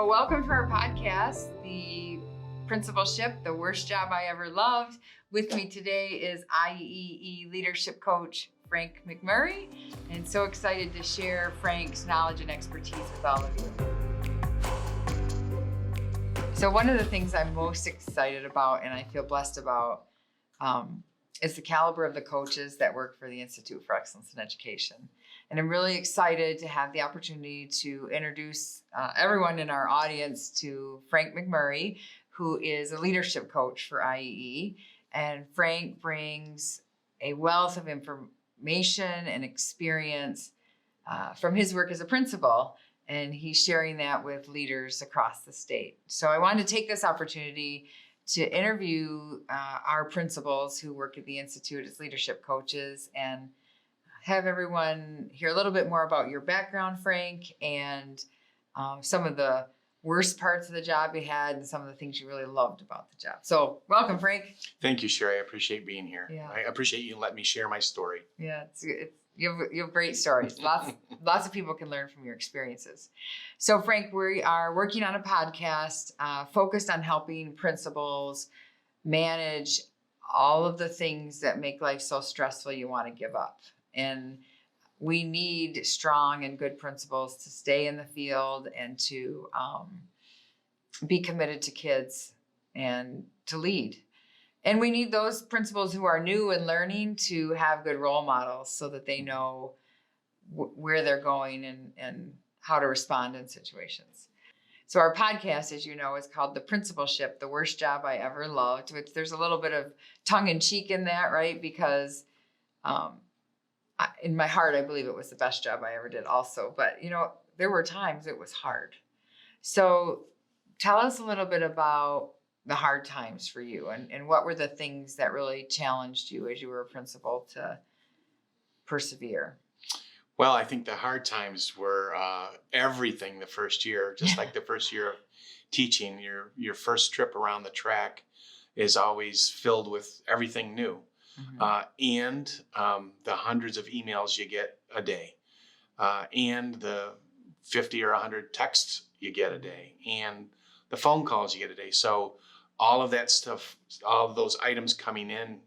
So welcome to our podcast, the Principalship, the worst job I ever loved. With me today is IEE leadership coach, Frank McMurray, and so excited to share Frank's knowledge and expertise with all of you. So one of the things I'm most excited about and I feel blessed about is the caliber of the coaches that work for the Institute for Excellence in Education. And I'm really excited to have the opportunity to introduce everyone in our audience to Frank McMurray, who is a leadership coach for IEE. And Frank brings a wealth of information and experience from his work as a principal, and he's sharing that with leaders across the state. So I wanted to take this opportunity to interview our principals who work at the Institute as leadership coaches and have everyone hear a little bit more about your background, Frank, and some of the worst parts of the job you had and some of the things you really loved about the job. So welcome, Frank. Thank you, Sherry. I appreciate being here. Yeah. I appreciate you letting me share my story. Yeah, you have great stories. Lots of people can learn from your experiences. So Frank, we are working on a podcast focused on helping principals manage all of the things that make life so stressful you want to give up. And we need strong and good principals to stay in the field and to be committed to kids and to lead. And we need those principals who are new and learning to have good role models so that they know where they're going and how to respond in situations. So our podcast, as you know, is called The Principalship, the worst job I ever loved, which there's a little bit of tongue in cheek in that, right? Because in my heart, I believe it was the best job I ever did also. But, there were times it was hard. So tell us a little bit about the hard times for you and what were the things that really challenged you as you were a principal to persevere? Well, I think the hard times were everything the first year, just like the first year of teaching. Your first trip around the track is always filled with everything new. Mm-hmm. And the hundreds of emails you get a day, and the 50 or 100 texts you get a day, and the phone calls you get a day. So all of that stuff, all of those items coming in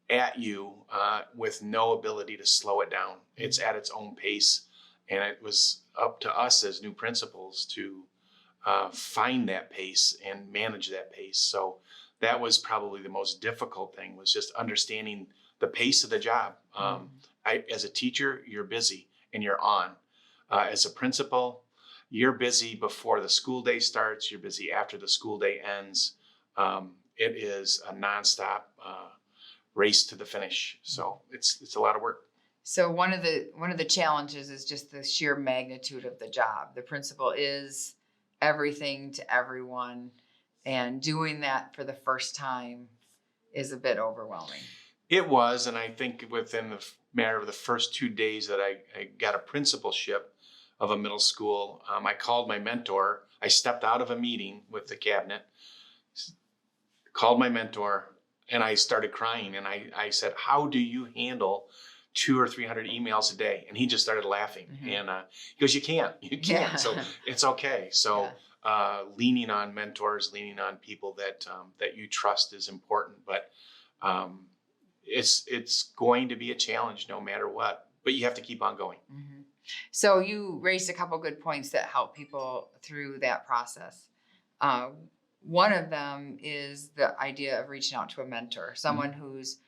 at you with no ability to slow it down. It's at its own pace. And it was up to us as new principals to find that pace and manage that pace. So that was probably the most difficult thing, was just understanding the pace of the job. As a teacher, you're busy and you're on. As a principal, you're busy before the school day starts. You're busy after the school day ends. It is a nonstop race to the finish. So it's a lot of work. So one of the challenges is just the sheer magnitude of the job. The principal is everything to everyone, and doing that for the first time is a bit overwhelming. It was, and I think within the matter of the first 2 days that I got a principalship of a middle school, I called my mentor. I stepped out of a meeting with the cabinet, called my mentor, and I started crying. And I said, how do you handle 200 or 300 emails a day? And he just started laughing. Mm-hmm. And he goes, you can't. Yeah. So it's okay. So leaning on mentors, leaning on people that you trust is important. But it's going to be a challenge no matter what. But you have to keep on going. Mm-hmm. So you raised a couple good points that help people through that process. One of them is the idea of reaching out to a mentor, someone mm-hmm. who's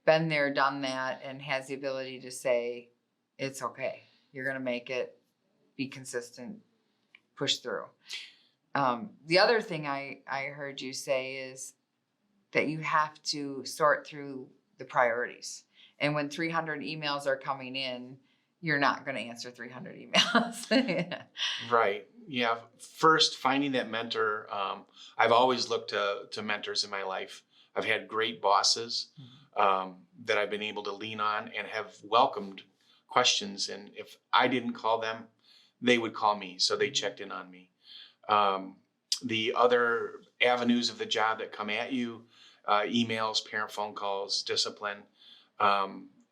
been there, done that, and has the ability to say, it's okay. You're going to make it. Be consistent. Push through. The other thing I heard you say is that you have to sort through the priorities. And when 300 emails are coming in, you're not going to answer 300 emails. Right. Yeah. First, finding that mentor. I've always looked to mentors in my life. I've had great bosses that I've been able to lean on and have welcomed questions. And if I didn't call them, they would call me. So they checked in on me. The other avenues of the job that come at you, emails, parent phone calls, discipline,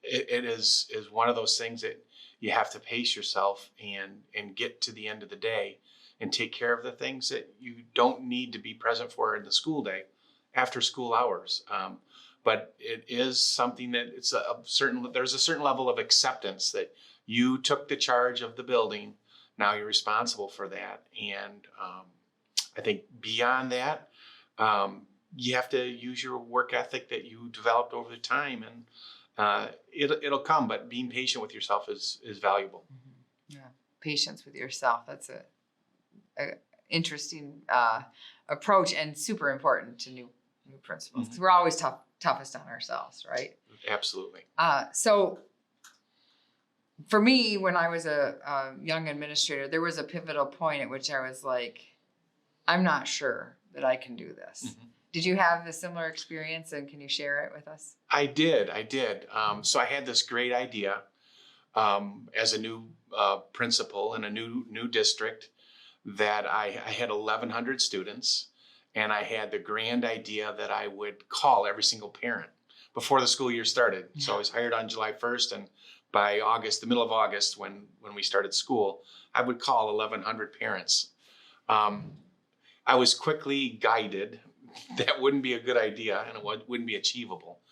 it is one of those things that you have to pace yourself and get to the end of the day and take care of the things that you don't need to be present for in the school day after school hours. But it is something that there's a certain level of acceptance that you took the charge of the building. Now you're responsible for that. And I think beyond that, you have to use your work ethic that you developed over the time, and it'll come, but being patient with yourself is valuable. Yeah. Patience with yourself. That's a interesting approach, and super important to new principals. 'Cause we're always toughest on ourselves, right? Absolutely. So for me, when I was a young administrator, there was a pivotal point at which I was like, I'm not sure that I can do this. Did you have a similar experience, and can you share it with us? I did. So I had this great idea as a new principal in a new district, that I had 1,100 students, and I had the grand idea that I would call every single parent before the school year started. So I was hired on July 1st, and by August, the middle of August, when we started school, I would call 1,100 parents. I was quickly guided that wouldn't be a good idea, and it wouldn't be achievable.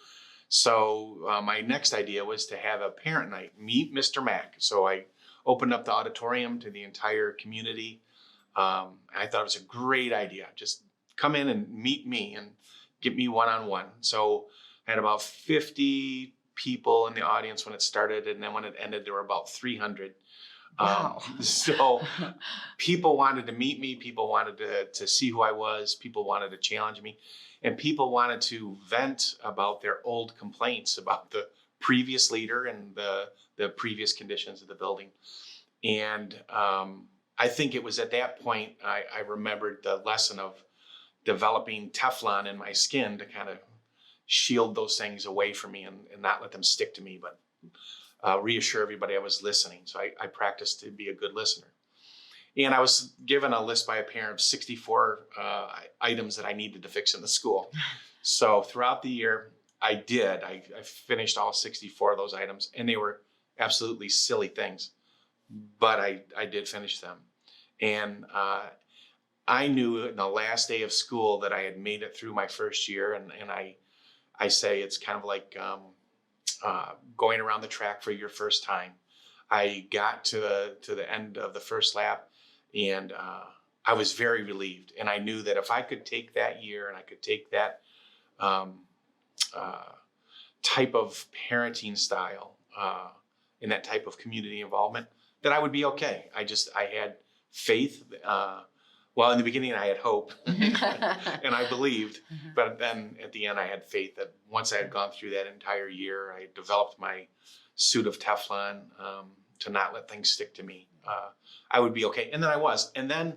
So my next idea was to have a parent night, meet Mr. Mack. So I opened up the auditorium to the entire community. I thought it was a great idea. Just come in and meet me and get me one-on-one. So I had about 50 people in the audience when it started, and then when it ended, there were about 300. Wow. So people wanted to meet me. People wanted to see who I was. People wanted to challenge me. And people wanted to vent about their old complaints about the previous leader and the previous conditions of the building. And I think it was at that point I remembered the lesson of developing Teflon in my skin to kind of shield those things away from me and not let them stick to me, but reassure everybody I was listening. So I practiced to be a good listener. And I was given a list by a parent of 64 items that I needed to fix in the school. So throughout the year, I did. I finished all 64 of those items, and they were absolutely silly things, but I did finish them. And I knew in the last day of school that I had made it through my first year, and I say it's kind of like going around the track for your first time. I got to the end of the first lap, and I was very relieved. And I knew that if I could take that year and I could take that type of parenting style and that type of community involvement, that I would be okay. I had faith. Well, in the beginning, I had hope, and I believed. But then at the end, I had faith that once I had gone through that entire year, I developed my suit of Teflon to not let things stick to me. I would be okay. And then I was. And then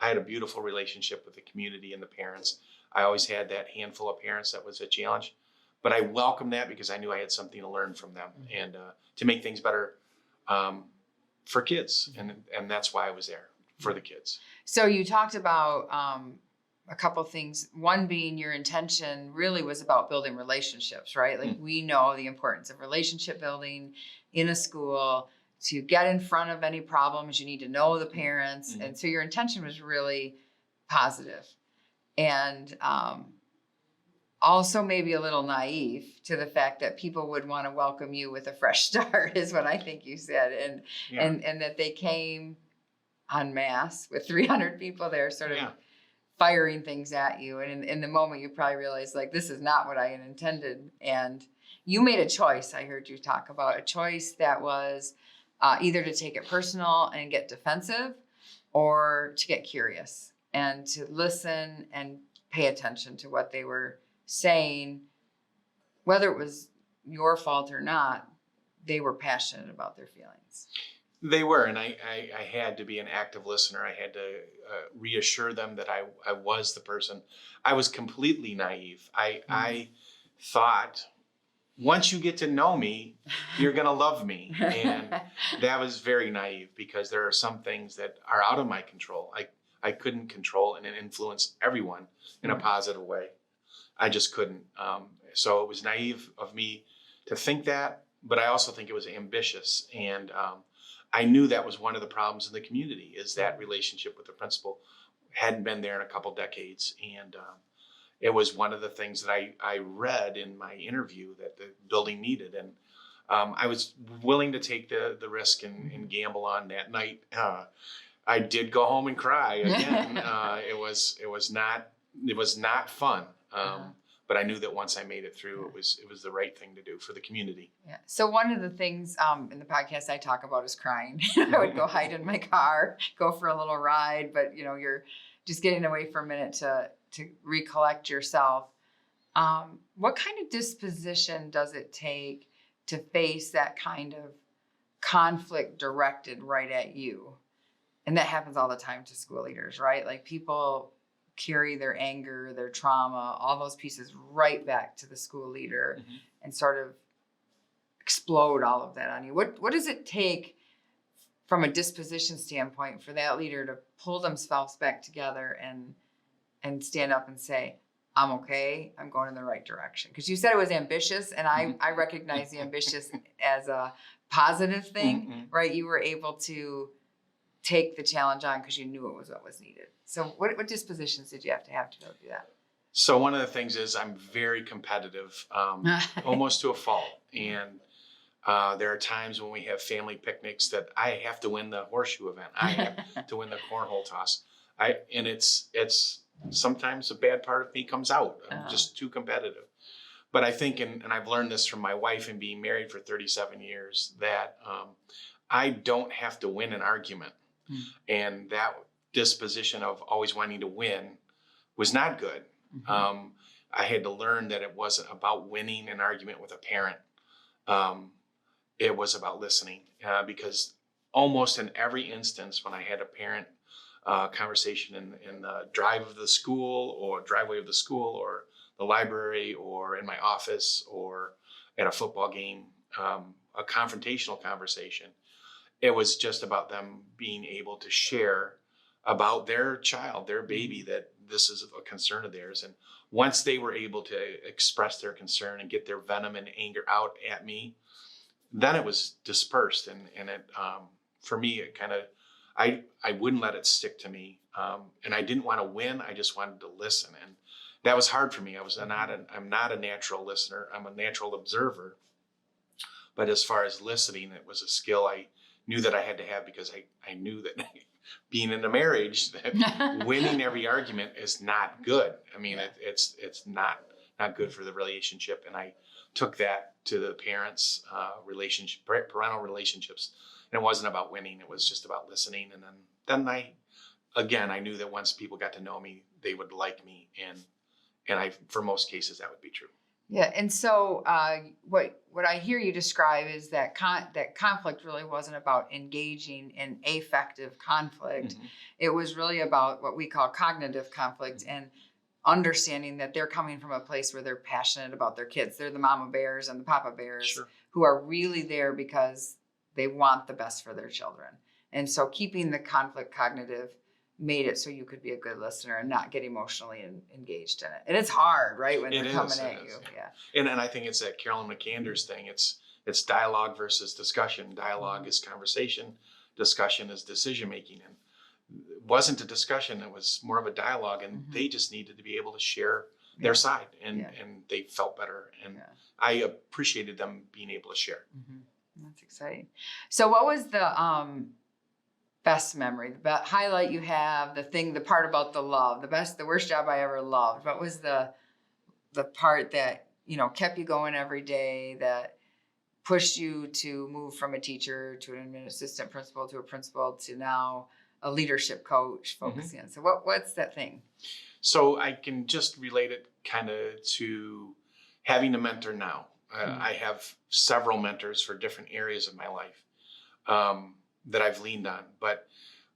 I had a beautiful relationship with the community and the parents. I always had that handful of parents that was a challenge. But I welcomed that because I knew I had something to learn from them and to make things better for kids. And that's why I was there, for the kids. So you talked about a couple things. One being your intention really was about building relationships, right? Like we know the importance of relationship building in a school. To get in front of any problems, you need to know the parents. And so your intention was really positive. And also maybe a little naive to the fact that people would want to welcome you with a fresh start is what I think you said. And that they came en masse with 300 people there sort of firing things at you. And in the moment you probably realized, like, this is not what I had intended. And you made a choice. I heard you talk about a choice that was either to take it personal and get defensive, or to get curious and to listen and pay attention to what they were saying. Whether it was your fault or not, they were passionate about their feelings. They were, and I had to be an active listener. I had to reassure them that I was the person. I was completely naive. I thought, once you get to know me, you're going to love me. And that was very naive, because there are some things that are out of my control. I couldn't control and influence everyone in a positive way. I just couldn't. So it was naive of me to think that, but I also think it was ambitious. And I knew that was one of the problems in the community, is that relationship with the principal hadn't been there in a couple decades. And it was one of the things that I read in my interview that the building needed. And I was willing to take the risk and gamble on that night. I did go home and cry again. It was not fun. But I knew that once I made it through, it was the right thing to do for the community. Yeah. So one of the things in the podcast I talk about is crying. I would go hide in my car, go for a little ride, but you're just getting away for a minute to recollect yourself. What kind of disposition does it take to face that kind of conflict directed right at you? And that happens all the time to school leaders, right? Like people carry their anger, their trauma, all those pieces right back to the school leader and sort of explode all of that on you. What does it take from a disposition standpoint for that leader to pull themselves back together and stand up and say, I'm okay, I'm going in the right direction? Because you said it was ambitious, and I recognize the ambitious as a positive thing, right? You were able to take the challenge on because you knew it was what was needed. So what dispositions did you have to be able to do that? So one of the things is I'm very competitive, almost to a fault. And there are times when we have family picnics that I have to win the horseshoe event. I have to win the cornhole toss. And it's sometimes a bad part of me comes out. I'm just too competitive. But I think, and I've learned this from my wife and being married for 37 years, that I don't have to win an argument. And that disposition of always wanting to win was not good. I had to learn that it wasn't about winning an argument with a parent. It was about listening, because almost in every instance when I had a parent conversation in the drive of the school or driveway of the school or the library or in my office or at a football game, a confrontational conversation, it was just about them being able to share about their child, their baby, that this is a concern of theirs. And once they were able to express their concern and get their venom and anger out at me, then it was dispersed. And it, for me, it kind of, I wouldn't let it stick to me. And I didn't want to win. I just wanted to listen. And that was hard for me. I'm not a natural listener. I'm a natural observer. But as far as listening, it was a skill I knew that I had to have, because I knew that being in a marriage, that winning every argument is not good. I mean, it's not good for the relationship. And I took that to the parents' parental relationships. And it wasn't about winning. It was just about listening. And then I knew that once people got to know me, they would like me. And for most cases, that would be true. Yeah, and so what I hear you describe is that conflict really wasn't about engaging in affective conflict. It was really about what we call cognitive conflict and understanding that they're coming from a place where they're passionate about their kids. They're the mama bears and the papa bears who are really there because they want the best for their children. And so keeping the conflict cognitive made it so you could be a good listener and not get emotionally engaged in it. And it's hard, right? When they're coming at you. Yeah. And I think it's that Carolyn McAnder's thing. It's dialogue versus discussion. Dialogue is conversation. Discussion is decision making. And it wasn't a discussion. It was more of a dialogue. And they just needed to be able to share their side. And they felt better. And I appreciated them being able to share. That's exciting. So what was the best memory, the highlight you have, the part about the love, the worst job I ever loved? What was the part that, kept you going every day, that pushed you to move from a teacher to an assistant principal to a principal to now a leadership coach focusing on? So what's that thing? So I can just relate it kind of to having a mentor now. I have several mentors for different areas of my life that I've leaned on. But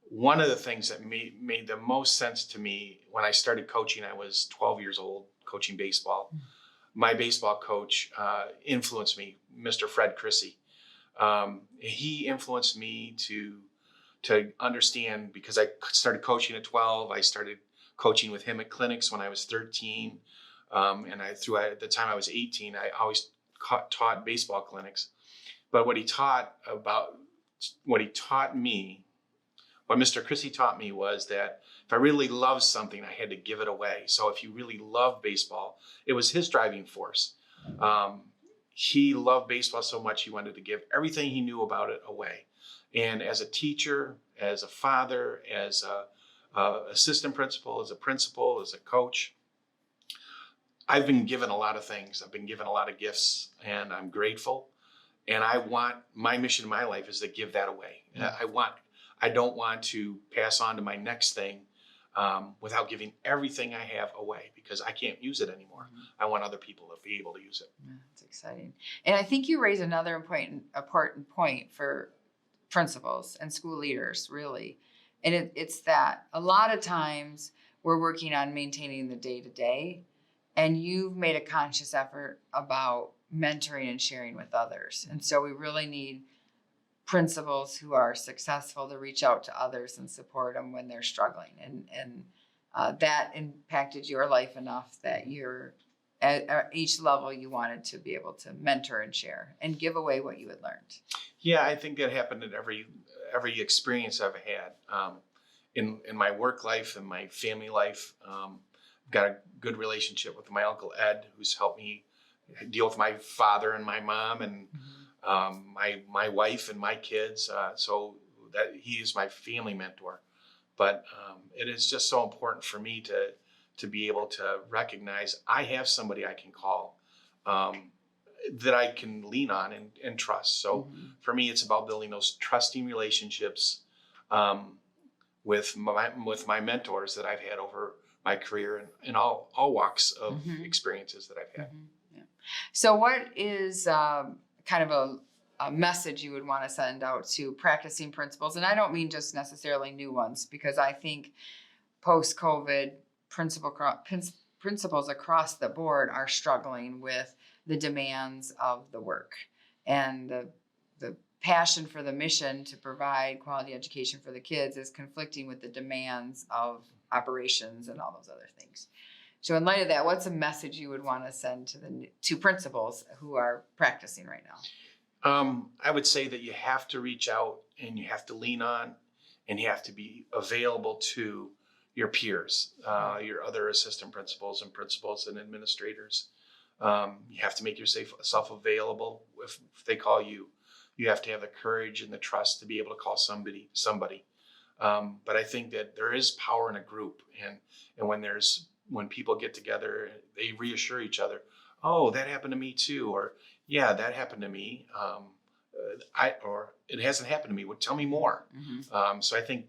one of the things that made the most sense to me when I started coaching, I was 12 years old, coaching baseball. My baseball coach influenced me, Mr. Fred Chrissy. He influenced me to understand, because I started coaching at 12. I started coaching with him at clinics when I was 13. And at the time I was 18, I always taught baseball clinics. But what he taught about taught me, what Mr. Chrissy taught me was that if I really loved something, I had to give it away. So if you really love baseball, it was his driving force. He loved baseball so much, he wanted to give everything he knew about it away. And as a teacher, as a father, as a assistant principal, as a principal, as a coach, I've been given a lot of things. I've been given a lot of gifts, and I'm grateful. And my mission in my life is to give that away. I don't want to pass on to my next thing without giving everything I have away, because I can't use it anymore. I want other people to be able to use it. Yeah, that's exciting. And I think you raise another important point for principals and school leaders, really. And it's that a lot of times we're working on maintaining the day-to-day, and you've made a conscious effort about mentoring and sharing with others. And so we really need principals who are successful to reach out to others and support them when they're struggling. And that impacted your life enough that you're at each level you wanted to be able to mentor and share and give away what you had learned. Yeah, I think that happened in every experience I've had in my work life and my family life. I've got a good relationship with my Uncle Ed, who's helped me deal with my father and my mom and my wife and my kids. So that he is my family mentor. But it is just so important for me to be able to recognize I have somebody I can call that I can lean on and trust. So for me, it's about building those trusting relationships with my mentors that I've had over my career in all walks of experiences that I've had. Yeah. So what is kind of a message you would want to send out to practicing principals? And I don't mean just necessarily new ones, because I think post-COVID principals across the board are struggling with the demands of the work and the passion for the mission to provide quality education for the kids is conflicting with the demands of operations and all those other things. So in light of that, what's a message you would want to send to principals who are practicing right now? I would say that you have to reach out and you have to lean on and you have to be available to your peers, your other assistant principals and principals and administrators. You have to make yourself available. If they call you, you have to have the courage and the trust to be able to call somebody. But I think that there is power in a group, and when people get together, they reassure each other. Oh, that happened to me too, or yeah, that happened to me. Or it hasn't happened to me. Well, tell me more. So I think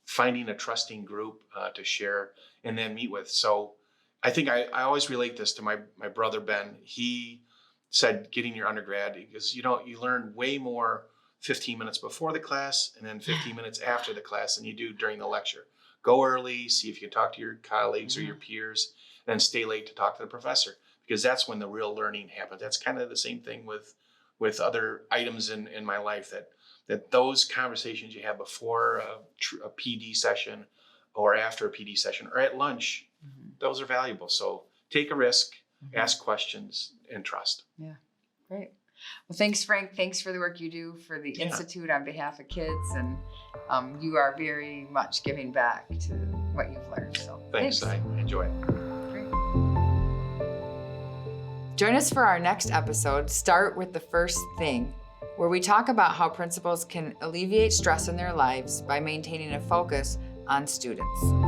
finding a trusting group to share and then meet with. So I think I always relate this to my brother Ben. He said, getting your undergrad, because you learn way more 15 minutes before the class and then 15 minutes after the class than you do during the lecture. Go early, see if you can talk to your colleagues or your peers, and then stay late to talk to the professor, because that's when the real learning happens. That's kind of the same thing with other items in my life, that those conversations you have before a PD session or after a PD session or at lunch, those are valuable. So take a risk, ask questions, and trust. Yeah, great. Well, thanks, Frank. Thanks for the work you do for the Institute on behalf of kids. And you are very much giving back to what you've learned. So thanks. I enjoy it. Great. Join us for our next episode, Start with the First Thing, where we talk about how principals can alleviate stress in their lives by maintaining a focus on students.